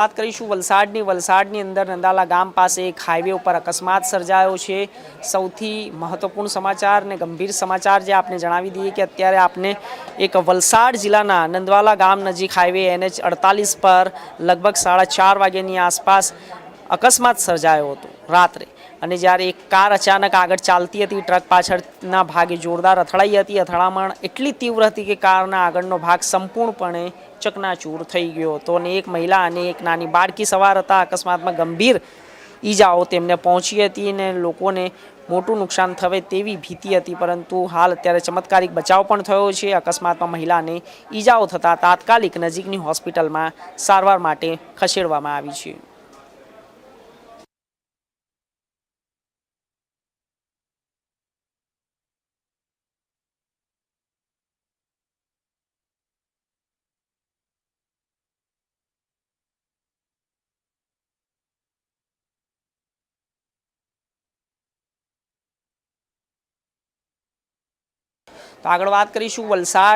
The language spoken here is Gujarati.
बात करीशुं वलसाडनी अंदर नंदाला गाम पास एक हाईवे पर अकस्मात सर्जायो छे। सौथी महत्वपूर्ण समाचार ने गंभीर समाचार जे आपने जणावी दीए कि अत्यारे आपने एक वलसाड जिल्लाना नंदवाला गाम नजीक हाईवे NH 48 पर लगभग 4:30 वाग्यानी आसपास अकस्मात सर्जायो हतो रात्रे। અને જ્યારે એક કાર અચાનક આગળ ચાલતી હતી, ટ્રક પાછળના ભાગે જોરદાર અથડાઈ હતી। અથડામણ એટલી તીવ્ર હતી કે કારના આગળનો ભાગ સંપૂર્ણપણે ચકનાચૂર થઈ ગયો હતો અને એક મહિલા અને એક નાની બાળકી સવાર હતા। અકસ્માતમાં ગંભીર ઈજાઓ તેમને પહોંચી હતી અને લોકોને મોટું નુકસાન થવે તેવી ભીતિ હતી, પરંતુ હાલ અત્યારે ચમત્કારિક બચાવ પણ થયો છે। અકસ્માતમાં મહિલાને ઈજાઓ થતાં તાત્કાલિક નજીકની હોસ્પિટલમાં સારવાર માટે ખસેડવામાં આવી છે। તો આગળ વાત કરીશું વલસાડ